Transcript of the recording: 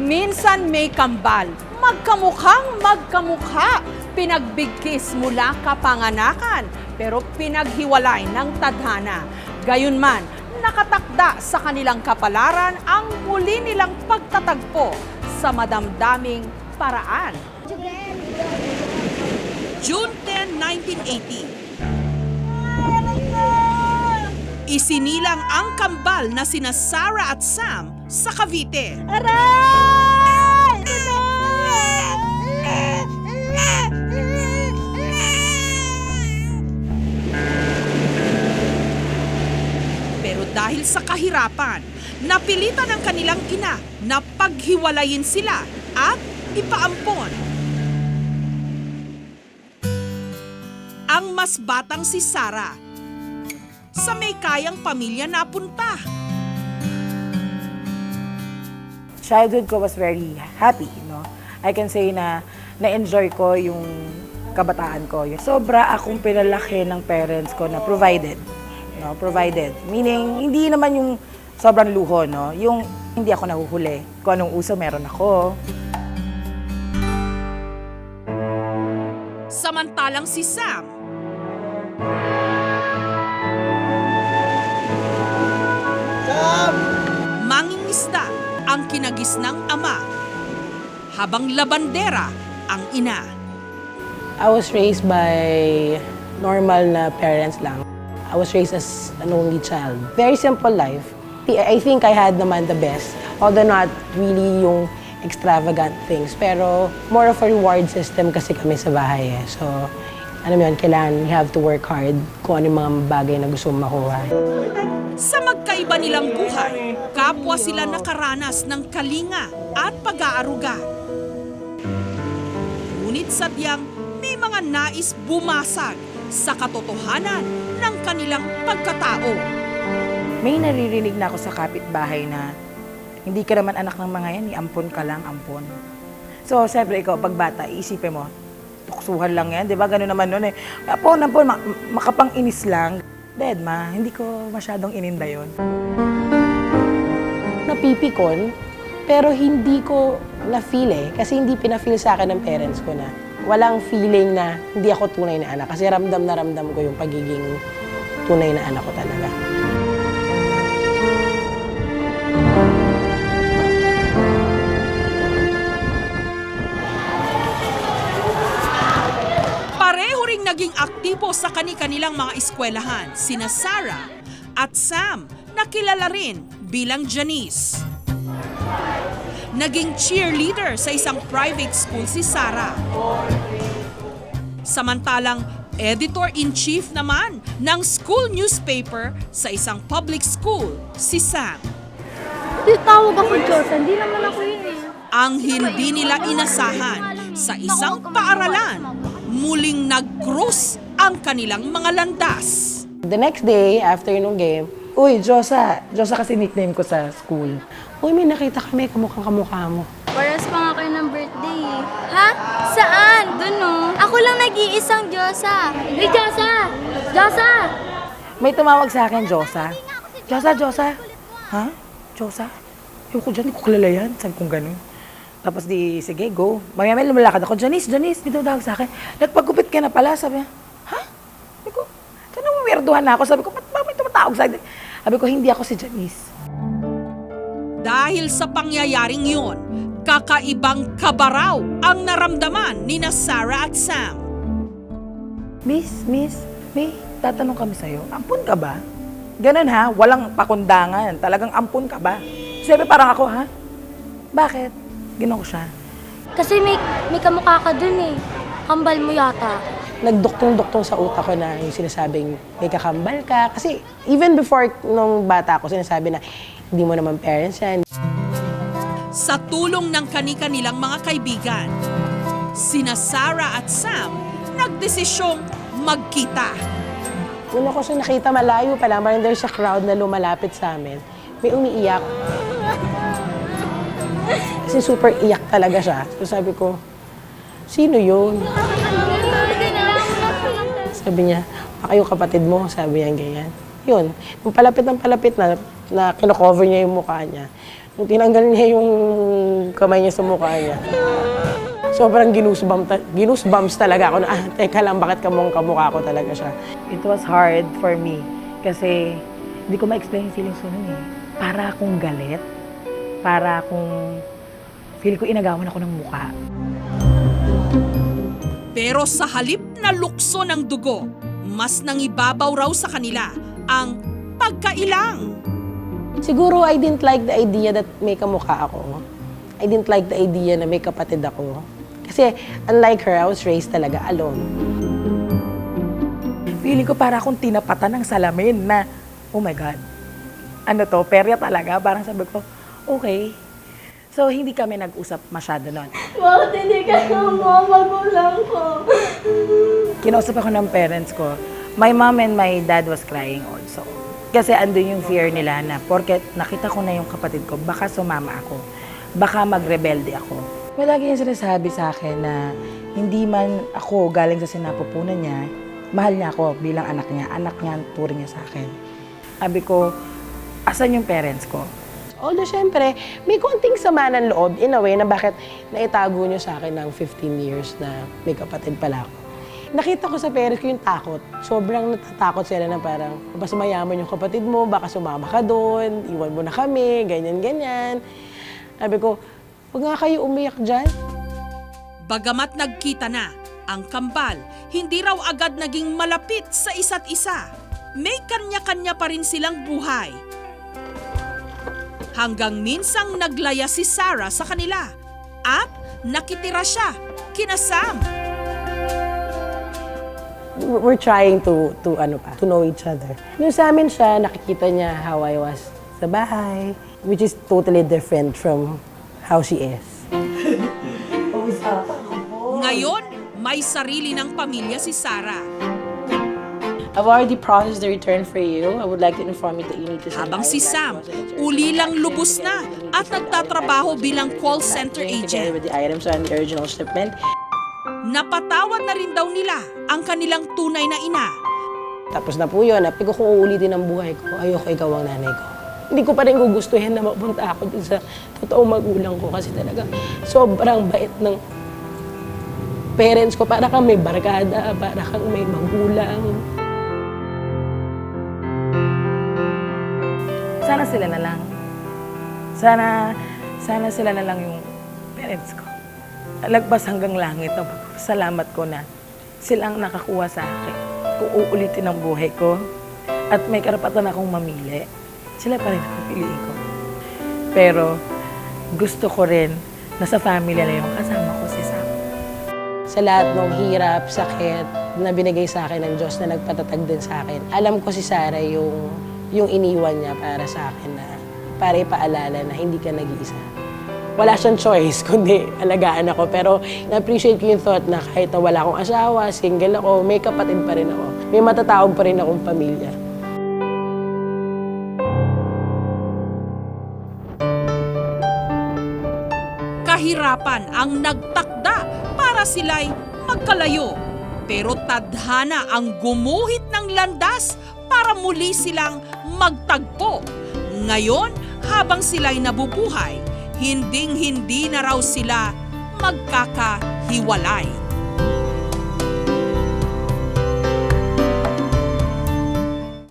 Minsan may kambal, magkamukhang magkamukha. Pinagbigkis mula kapanganakan, pero pinaghiwalay ng tadhana. Gayunman, nakatakda sa kanilang kapalaran ang muli nilang pagtatagpo sa madamdaming paraan. June 10, 1980. Isinilang ang kambal na sina Sarah at Sam sa Cavite. Aray! Pero dahil sa kahirapan, napilitan ang kanilang ina na paghiwalayin sila at ipaampon. Ang mas batang si Sarah, sa may kayang pamilya napunta. Childhood ko was very happy, no? I can say na na-enjoy ko yung kabataan ko. Sobra akong pinalaki ng parents ko na provided. No? Provided. Meaning, hindi naman yung sobrang luho, no? Yung hindi ako nahuhuli. Kung anong uso, meron ako. Samantalang si Sam, mangingisda ang kinagis ng ama, habang labandera ang ina. I was raised by normal na parents lang. I was raised as an only child. Very simple life. I think I had naman the best. Although not really yung extravagant things. Pero more of a reward system kasi kami sa bahay eh. So, ano yun, kailangan you have to work hard kung ano yung mga bagay na gusto mong makuha. Sa magkaiba nilang buhay, kapwa sila nakaranas ng kalinga at pag-aaruga. Ngunit sadyang may mga nais bumasag sa katotohanan ng kanilang pagkatao. May naririnig na ako sa kapitbahay na hindi ka naman anak ng mga yan, ampon ka lang, ampon. So, siyempre ikaw, pag bata, iisipin mo, tuksuhan lang yan, di ba? Ganun naman nun eh. Ampon, makapang-inis lang. Dead ma, hindi ko masyadong ininda yun. Napipikon, pero hindi ko na-feel eh. Kasi hindi pina-feel sa akin ng parents ko na walang feeling na hindi ako tunay na anak. Kasi ramdam na ramdam ko yung pagiging tunay na anak ko talaga. Pareho ring naging aktibo sa kani-kanilang mga eskwelahan, sina Sarah at Sam, na kilala rin bilang Janice. Naging cheerleader sa isang private school si Sarah. Samantalang editor-in-chief naman ng school newspaper sa isang public school si Sam. Tawag ako Diyos, hindi naman ako yun eh. Ang hindi nila inasahan sa isang paaralan, muling nag-cruise ang kanilang mga landas. The next day, after nung game, Uy, Josa. Josa kasi nickname ko sa school. uy, may nakita kami, kamukhang-kamukha mo. Paras pa nga kayo ng birthday eh. Ha? Saan? Doon no? Ako lang nag-iisang Diyosa. Hey, Diyosa! Diyosa! May tumawag sa akin, Josa. Josa. Ha? Josa? Yung ko dyan, hindi ko kilala yan. Sabi kong ganun. Tapos di, sige, go. Mamaya lumalakad ako. Janice, may tumawag sa akin. Nagpagupit ka na pala. Sabi niya, ha? Sabi ko, saan nang weirduhan na ako? Sabi ko, ba't may tumatawag sa akin? Sabi ko, hindi ako si Janice. Dahil sa pangyayaring yun, kakaibang kabaraw ang naramdaman ni na Sarah at Sam. Miss, may tatanong kami sa'yo. Ampun ka ba? Ganun ha, walang pakundangan. Talagang ampun ka ba? Sabi parang ako, ha? Bakit? Ginawa ko siya. Kasi may kamukha ka dun eh. Kambal mo yata. Nagduktong-duktong sa utak ko na yung sinasabing may kakambal ka. Kasi even before nung bata ako, sinasabi na hindi mo naman parents yan. Sa tulong ng kani-kanilang mga kaibigan, sina Sarah at Sam nagdesisyong magkita. Una ko siya nakita malayo pa lang, parang there's a crowd na lumalapit sa amin. May umiiyak. Kasi super iyak talaga siya. So sabi ko, sino yun? Sabi niya, kayo kapatid mo, sabi niya ganyan. Yun, nung palapit na kino-cover niya yung mukha niya, Nung tinanggal niya yung kamay niya sa mukha niya. Sobrang ginusbumps talaga ako na, teka lang, bakit kamukha ko talaga siya. It was hard for me kasi hindi ko ma-explain yung feelings ko nun eh. Para akong galit. Para akong feel ko inagawan ako ng mukha. Pero sa halip na lukso ng dugo, mas nangibabaw raw sa kanila ang pagkailang. Siguro I didn't like the idea that may kamukha ako. I didn't like the idea na may kapatid ako. Kasi unlike her, I was raised talaga alone. Feeling ko para akong tinapatan ng salamin na, oh my God, ano to, perya talaga. Parang sabi ko, okay. So, hindi kami nag-usap masyado nun. Bakit hindi ka mga magulang ko? Kinausap ako ng parents ko. My mom and my dad was crying also. Kasi andun yung fear nila na porket nakita ko na yung kapatid ko, baka sumama ako. Baka magrebelde ako. Palagi niya sinasabi sa akin na hindi man ako galing sa sinapupunan niya, mahal niya ako bilang anak niya. Anak niya ang turing niya sa akin. Sabi ko, asan yung parents ko? Although, syempre, may konting sama ng loob in a way na bakit naitago niyo sa akin ng 15 years na may kapatid pala ako. Nakita ko sa parents ko yung takot. Sobrang natatakot sila na parang, mas mayaman yung kapatid mo, baka sumama ka doon, iwan mo na kami, ganyan-ganyan. Sabi ko, huwag nga kayo umiyak dyan. Bagamat nagkita na, ang kambal hindi raw agad naging malapit sa isa't isa. May kanya-kanya pa rin silang buhay. Hanggang minsang naglaya si Sarah sa kanila at nakitira siya kina Sam. We're trying to know each other. Nung sa amin siya, nakikita niya how I was sa bahay, which is totally different from how she is. Ngayon, may sarili ng pamilya si Sarah. I've already processed the return for you. I would like to inform you that you need to send Habang si Sam, uli lang lubos na at nagtatrabaho bilang call center agent. With the items on the original shipment. Napatawad na rin daw nila ang kanilang tunay na ina. Tapos na po yun. Sabi ko, kung uulitin ang buhay ko, ayoko ikaw ang nanay ko. Hindi ko pa rin gugustuhin na mapunta ako dun sa totoong magulang ko kasi talaga sobrang bait ng parents ko. Para kang may barkada, para kang may magulang. Sana sila na lang. Sana sila na lang yung parents ko. Lagpas hanggang langit ang salamat ko na silang nakakuha sa akin. Kung uulitin ang buhay ko at may karapatan akong mamili, sila pa rin ang piliin ko. Pero gusto ko rin na sa family na yung kasama ko si Sam. Sa lahat ng hirap, sakit na binigay sa akin ng Diyos na nagpatatag din sa akin, alam ko si Sarah yung iniwan niya para sa akin na para ipaalala na hindi ka nag-iisa. Wala siyang choice kundi alagaan ako. Pero na-appreciate ko yung thought na kahit na wala akong asawa, single ako, may kapatid pa rin ako. May matatawag pa rin akong pamilya. Kahirapan ang nagtakda para sila'y magkalayo. Pero tadhana ang gumuhit ng landas para muli silang magtagpo. Ngayon, habang sila'y nabubuhay, hinding-hindi na raw sila magkakahiwalay.